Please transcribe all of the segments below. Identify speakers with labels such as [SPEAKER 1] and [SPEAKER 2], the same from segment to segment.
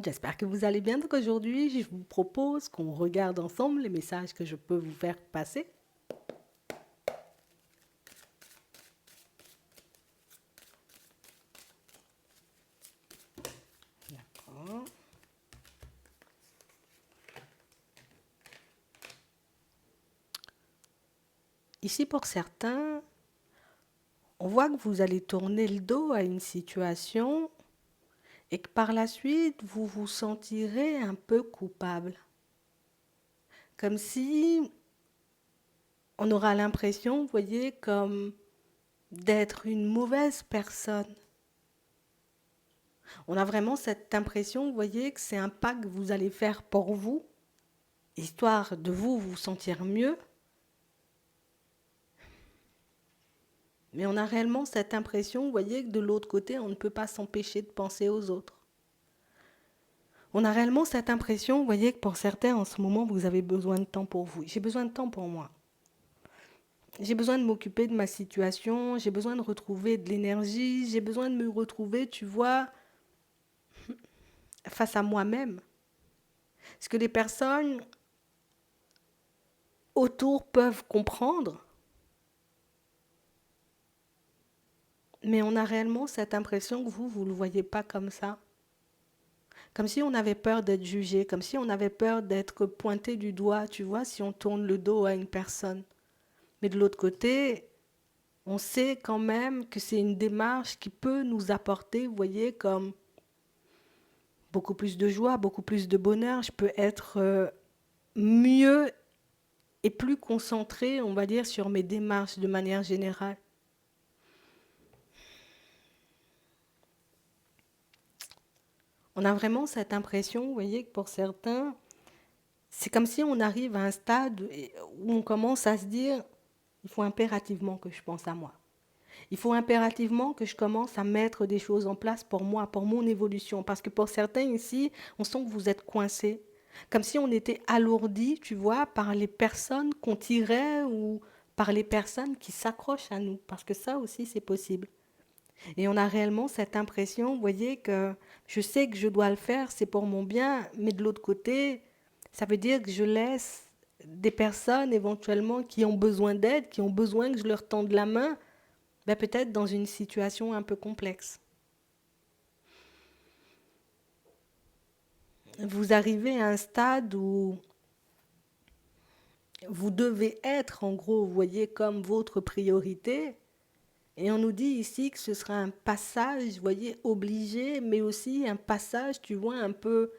[SPEAKER 1] j'espère que vous allez bien. Donc aujourd'hui, je vous propose qu'on regarde ensemble les messages que je peux vous faire passer. D'accord. Ici, pour certains, on voit que vous allez tourner le dos à une situation et que par la suite, vous vous sentirez un peu coupable. Comme si on aura l'impression, vous voyez, comme d'être une mauvaise personne. On a vraiment cette impression, vous voyez, que c'est un pas que vous allez faire pour vous, histoire de vous sentir mieux. Mais on a réellement cette impression, vous voyez, que de l'autre côté, on ne peut pas s'empêcher de penser aux autres. On a réellement cette impression, vous voyez, que pour certains, en ce moment, vous avez besoin de temps pour vous. J'ai besoin de temps pour moi. J'ai besoin de m'occuper de ma situation, j'ai besoin de retrouver de l'énergie, j'ai besoin de me retrouver, tu vois, face à moi-même. Ce que les personnes autour peuvent comprendre, mais on a réellement cette impression que vous ne le voyez pas comme ça. Comme si on avait peur d'être jugé, comme si on avait peur d'être pointé du doigt, tu vois, si on tourne le dos à une personne. Mais de l'autre côté, on sait quand même que c'est une démarche qui peut nous apporter, vous voyez, comme beaucoup plus de joie, beaucoup plus de bonheur. Je peux être mieux et plus concentrée, on va dire, sur mes démarches de manière générale. On a vraiment cette impression, vous voyez, que pour certains, c'est comme si on arrive à un stade où on commence à se dire, il faut impérativement que je pense à moi. Il faut impérativement que je commence à mettre des choses en place pour moi, pour mon évolution. Parce que pour certains ici, on sent que vous êtes coincés. Comme si on était alourdi, tu vois, par les personnes qu'on tirait ou par les personnes qui s'accrochent à nous. Parce que ça aussi, c'est possible. Et on a réellement cette impression, vous voyez, que je sais que je dois le faire, c'est pour mon bien, mais de l'autre côté, ça veut dire que je laisse des personnes éventuellement qui ont besoin d'aide, qui ont besoin que je leur tende la main, ben peut-être dans une situation un peu complexe. Vous arrivez à un stade où vous devez être, en gros, vous voyez, comme votre priorité. Et on nous dit ici que ce sera un passage, vous voyez, obligé, mais aussi un passage, tu vois, un peu,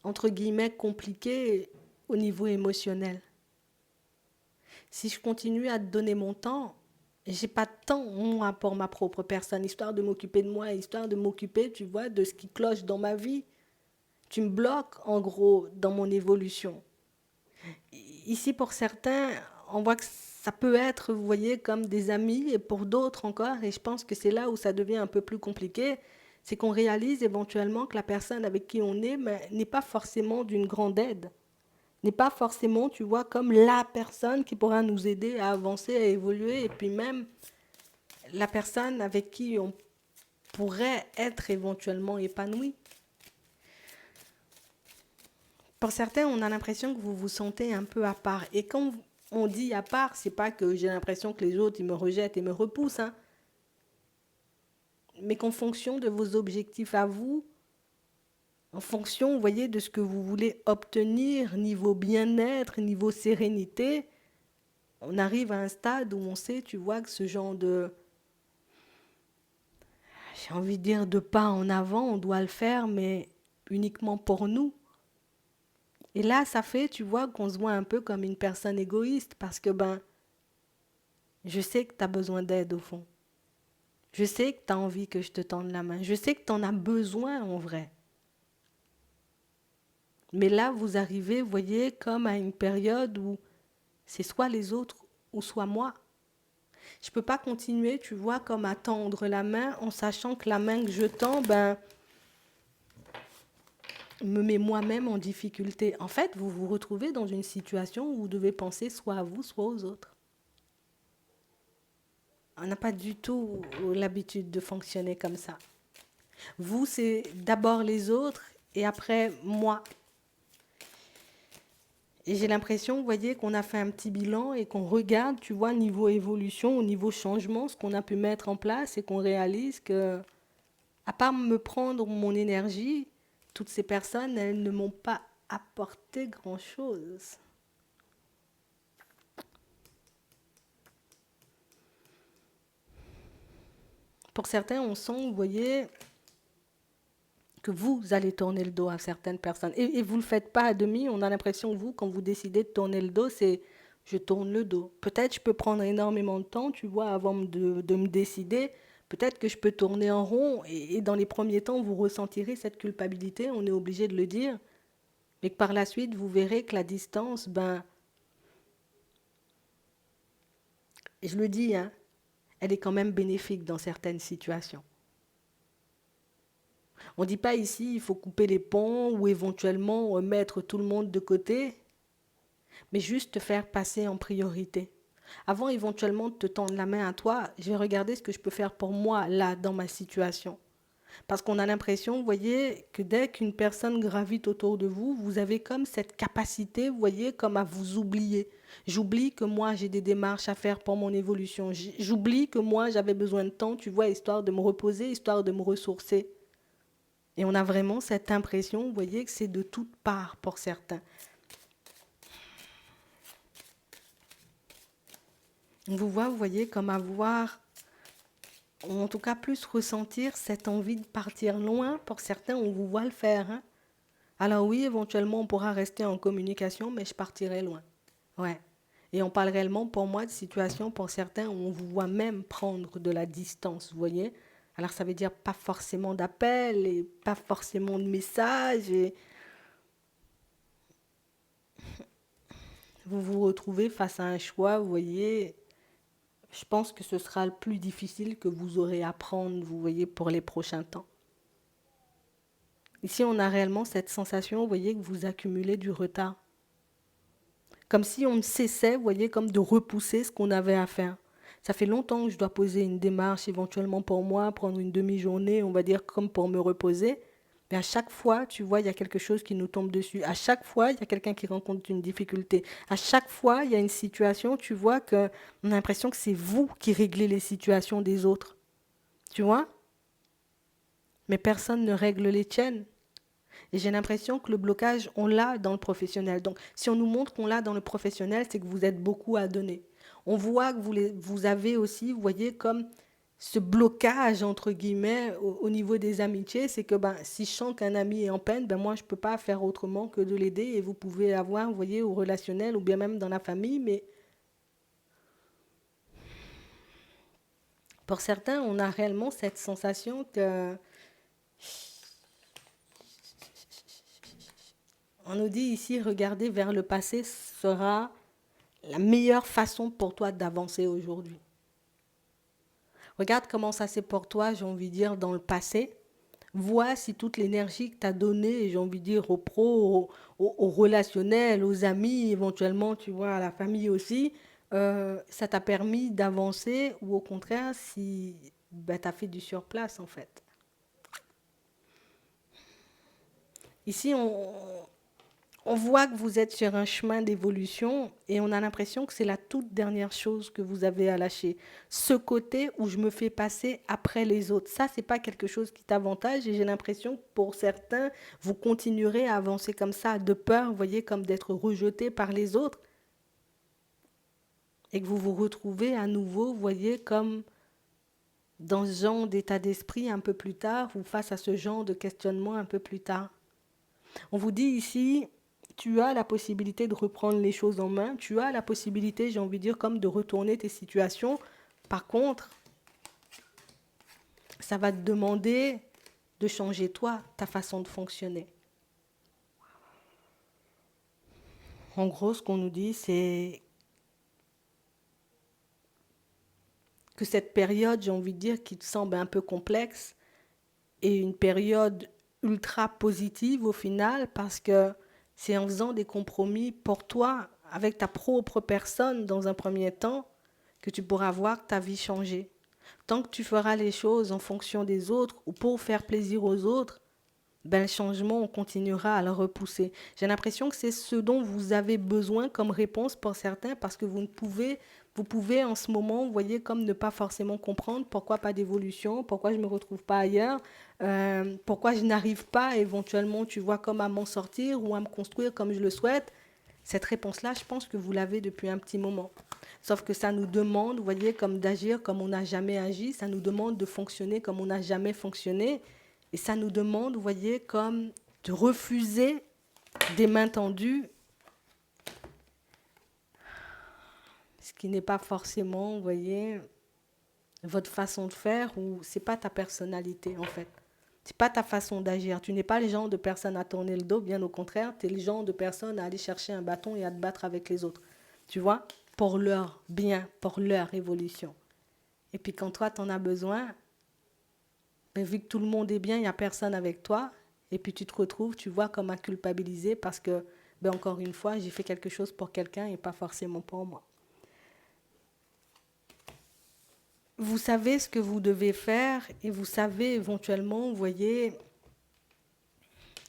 [SPEAKER 1] entre guillemets, compliqué au niveau émotionnel. Si je continue à te donner mon temps, j'ai pas de temps, moi, pour ma propre personne, histoire de m'occuper de moi, histoire de m'occuper, tu vois, de ce qui cloche dans ma vie. Tu me bloques, en gros, dans mon évolution. Ici, pour certains, on voit que ça peut être, vous voyez, comme des amis, et pour d'autres encore, et je pense que c'est là où ça devient un peu plus compliqué, c'est qu'on réalise éventuellement que la personne avec qui on est n'est pas forcément d'une grande aide, n'est pas forcément, tu vois, comme la personne qui pourra nous aider à avancer, à évoluer, et puis même la personne avec qui on pourrait être éventuellement épanoui. Pour certains, on a l'impression que vous vous sentez un peu à part. Et quand on dit à part, c'est pas que j'ai l'impression que les autres ils me rejettent et me repoussent, hein, mais qu'en fonction de vos objectifs à vous, en fonction, vous voyez, de ce que vous voulez obtenir, niveau bien-être, niveau sérénité, on arrive à un stade où on sait, tu vois, que ce genre de, j'ai envie de dire, de pas en avant, on doit le faire, mais uniquement pour nous. Et là, ça fait, tu vois, qu'on se voit un peu comme une personne égoïste, parce que, je sais que tu as besoin d'aide au fond. Je sais que tu as envie que je te tende la main. Je sais que tu en as besoin en vrai. Mais là, vous arrivez, vous voyez, comme à une période où c'est soit les autres ou soit moi. Je ne peux pas continuer, tu vois, comme à tendre la main en sachant que la main que je tends, me met moi-même en difficulté. En fait, vous vous retrouvez dans une situation où vous devez penser soit à vous, soit aux autres. On n'a pas du tout l'habitude de fonctionner comme ça. Vous, c'est d'abord les autres et après moi. Et j'ai l'impression, vous voyez, qu'on a fait un petit bilan et qu'on regarde, tu vois, niveau évolution, au niveau changement, ce qu'on a pu mettre en place et qu'on réalise que, à part me prendre mon énergie, toutes ces personnes, elles ne m'ont pas apporté grand-chose. Pour certains, on sent, vous voyez, que vous allez tourner le dos à certaines personnes. Et vous ne le faites pas à demi. On a l'impression, vous, quand vous décidez de tourner le dos, c'est je tourne le dos. Peut-être je peux prendre énormément de temps, tu vois, avant de me décider. Peut-être que je peux tourner en rond. Et dans les premiers temps, vous ressentirez cette culpabilité. On est obligé de le dire. Mais que par la suite, vous verrez que la distance, ben, je le dis, hein, elle est quand même bénéfique dans certaines situations. On ne dit pas ici, il faut couper les ponts ou éventuellement mettre tout le monde de côté, mais juste te faire passer en priorité. Avant éventuellement de te tendre la main à toi, je vais regarder ce que je peux faire pour moi là, dans ma situation. Parce qu'on a l'impression, vous voyez, que dès qu'une personne gravite autour de vous, vous avez comme cette capacité, vous voyez, comme à vous oublier. J'oublie que moi, j'ai des démarches à faire pour mon évolution. J'oublie que moi, j'avais besoin de temps, tu vois, histoire de me reposer, histoire de me ressourcer. Et on a vraiment cette impression, vous voyez, que c'est de toutes parts pour certains. On vous voit, vous voyez, comme avoir, ou en tout cas plus ressentir cette envie de partir loin. Pour certains, on vous voit le faire, hein. Alors oui, éventuellement, on pourra rester en communication, mais je partirai loin. Ouais. Et on parle réellement, pour moi, de situations, pour certains, où on vous voit même prendre de la distance, vous voyez. Alors ça veut dire pas forcément d'appel et pas forcément de message. Et vous vous retrouvez face à un choix, vous voyez. Je pense que ce sera le plus difficile que vous aurez à prendre, vous voyez, pour les prochains temps. Ici, on a réellement cette sensation, vous voyez, que vous accumulez du retard. Comme si on ne cessait, vous voyez, comme de repousser ce qu'on avait à faire. Ça fait longtemps que je dois poser une démarche éventuellement pour moi, prendre une demi-journée, on va dire, comme pour me reposer. Mais à chaque fois, tu vois, il y a quelque chose qui nous tombe dessus. À chaque fois, il y a quelqu'un qui rencontre une difficulté. À chaque fois, il y a une situation, tu vois, que on a l'impression que c'est vous qui réglez les situations des autres. Tu vois? Mais personne ne règle les tiennes. Et j'ai l'impression que le blocage, on l'a dans le professionnel. Donc, si on nous montre qu'on l'a dans le professionnel, c'est que vous êtes beaucoup à donner. On voit que vous avez aussi, vous voyez, comme ce blocage, entre guillemets, au niveau des amitiés, c'est que ben, si je sens qu'un ami est en peine, ben, moi, je ne peux pas faire autrement que de l'aider. Et vous pouvez avoir, vous voyez, au relationnel ou bien même dans la famille. Mais pour certains, on a réellement cette sensation que on nous dit ici, regarder vers le passé sera la meilleure façon pour toi d'avancer aujourd'hui. Regarde comment ça s'est pour toi, j'ai envie de dire, dans le passé. Vois si toute l'énergie que tu as donnée, j'ai envie de dire, aux pros, au relationnel, aux amis, éventuellement, tu vois, à la famille aussi, ça t'a permis d'avancer ou au contraire, si ben, tu as fait du surplace en fait. Ici, on voit que vous êtes sur un chemin d'évolution et on a l'impression que c'est la toute dernière chose que vous avez à lâcher. Ce côté où je me fais passer après les autres, ça, c'est pas quelque chose qui t'avantage et j'ai l'impression que pour certains, vous continuerez à avancer comme ça, de peur, vous voyez, comme d'être rejeté par les autres et que vous vous retrouvez à nouveau, vous voyez, comme dans ce genre d'état d'esprit un peu plus tard ou face à ce genre de questionnement un peu plus tard. On vous dit ici, tu as la possibilité de reprendre les choses en main, tu as la possibilité, j'ai envie de dire, comme de retourner tes situations. Par contre, ça va te demander de changer toi, ta façon de fonctionner. En gros, ce qu'on nous dit, c'est que cette période, j'ai envie de dire, qui te semble un peu complexe, est une période ultra positive au final, parce que c'est en faisant des compromis pour toi, avec ta propre personne dans un premier temps, que tu pourras voir ta vie changer. Tant que tu feras les choses en fonction des autres ou pour faire plaisir aux autres, ben, le changement, on continuera à le repousser. J'ai l'impression que c'est ce dont vous avez besoin comme réponse pour certains parce que vous pouvez en ce moment, vous voyez, comme ne pas forcément comprendre pourquoi pas d'évolution, pourquoi je ne me retrouve pas ailleurs, pourquoi je n'arrive pas éventuellement, tu vois, comme à m'en sortir ou à me construire comme je le souhaite. Cette réponse-là, je pense que vous l'avez depuis un petit moment. Sauf que ça nous demande, vous voyez, comme d'agir comme on n'a jamais agi, ça nous demande de fonctionner comme on n'a jamais fonctionné, et ça nous demande, vous voyez, comme de refuser des mains tendues, ce qui n'est pas forcément, vous voyez, votre façon de faire ou c'est pas ta personnalité en fait. C'est pas ta façon d'agir. Tu n'es pas le genre de personne à tourner le dos, bien au contraire, tu es le genre de personne à aller chercher un bâton et à te battre avec les autres. Tu vois, pour leur bien, pour leur évolution. Et puis quand toi, tu en as besoin, ben, vu que tout le monde est bien, il n'y a personne avec toi. Et puis tu te retrouves, tu vois, comme à culpabiliser parce que, ben, encore une fois, j'ai fait quelque chose pour quelqu'un et pas forcément pour moi. Vous savez ce que vous devez faire et vous savez éventuellement, vous voyez,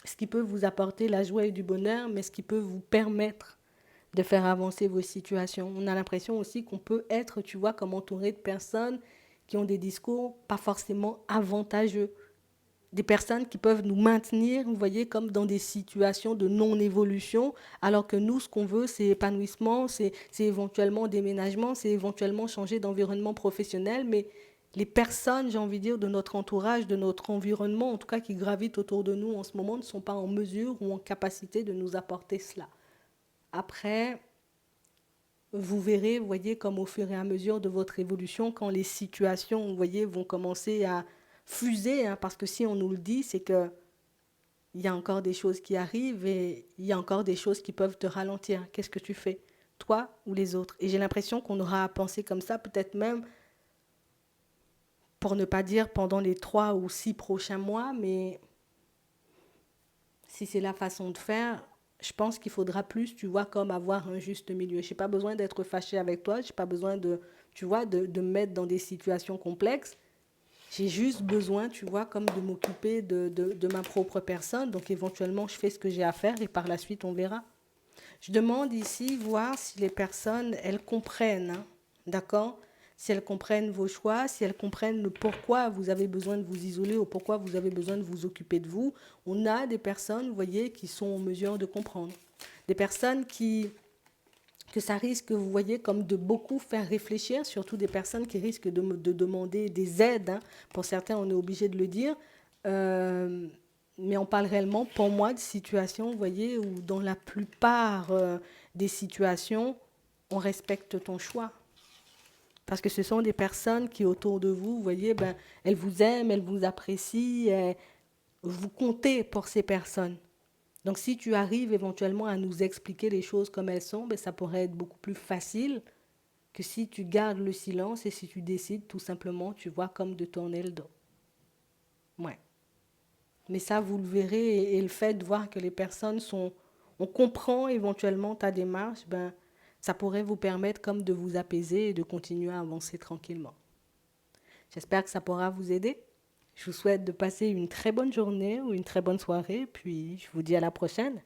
[SPEAKER 1] ce qui peut vous apporter la joie et du bonheur, mais ce qui peut vous permettre de faire avancer vos situations. On a l'impression aussi qu'on peut être, tu vois, comme entouré de personnes qui ont des discours pas forcément avantageux. Des personnes qui peuvent nous maintenir, vous voyez, comme dans des situations de non-évolution, alors que nous, ce qu'on veut, c'est épanouissement, c'est éventuellement déménagement, c'est éventuellement changer d'environnement professionnel, mais les personnes, j'ai envie de dire, de notre entourage, de notre environnement, en tout cas qui gravitent autour de nous en ce moment, ne sont pas en mesure ou en capacité de nous apporter cela. Après, vous verrez, vous voyez, comme au fur et à mesure de votre évolution, quand les situations, vous voyez, vont commencer à fuser, hein, parce que si on nous le dit, c'est que il y a encore des choses qui arrivent et il y a encore des choses qui peuvent te ralentir. Qu'est-ce que tu fais, toi ou les autres? Et j'ai l'impression qu'on aura à penser comme ça, peut-être même, pour ne pas dire pendant les 3 ou 6 prochains mois, mais si c'est la façon de faire, je pense qu'il faudra plus, tu vois, comme avoir un juste milieu. Je n'ai pas besoin d'être fâché avec toi, je n'ai pas besoin de, tu vois, de me mettre dans des situations complexes. J'ai juste besoin, tu vois, comme de m'occuper de ma propre personne. Donc éventuellement, je fais ce que j'ai à faire et par la suite, on verra. Je demande ici, voir si les personnes, elles comprennent, hein, d'accord? Si elles comprennent vos choix, si elles comprennent le pourquoi vous avez besoin de vous isoler ou pourquoi vous avez besoin de vous occuper de vous. On a des personnes, vous voyez, qui sont en mesure de comprendre. Des personnes que ça risque, vous voyez, comme de beaucoup faire réfléchir, surtout des personnes qui risquent de demander des aides, hein. Pour certains, on est obligé de le dire. Euh, mais on parle réellement, pour moi, de situations, vous voyez, où dans la plupart des situations, on respecte ton choix. Parce que ce sont des personnes qui, autour de vous, vous voyez, ben, elles vous aiment, elles vous apprécient, vous comptez pour ces personnes. Donc si tu arrives éventuellement à nous expliquer les choses comme elles sont, ben, ça pourrait être beaucoup plus facile que si tu gardes le silence et si tu décides tout simplement, tu vois, comme de tourner le dos. Ouais. Mais ça, vous le verrez, et le fait de voir que les personnes sont... On comprend éventuellement ta démarche, ben, ça pourrait vous permettre comme de vous apaiser et de continuer à avancer tranquillement. J'espère que ça pourra vous aider. Je vous souhaite de passer une très bonne journée ou une très bonne soirée, puis je vous dis à la prochaine.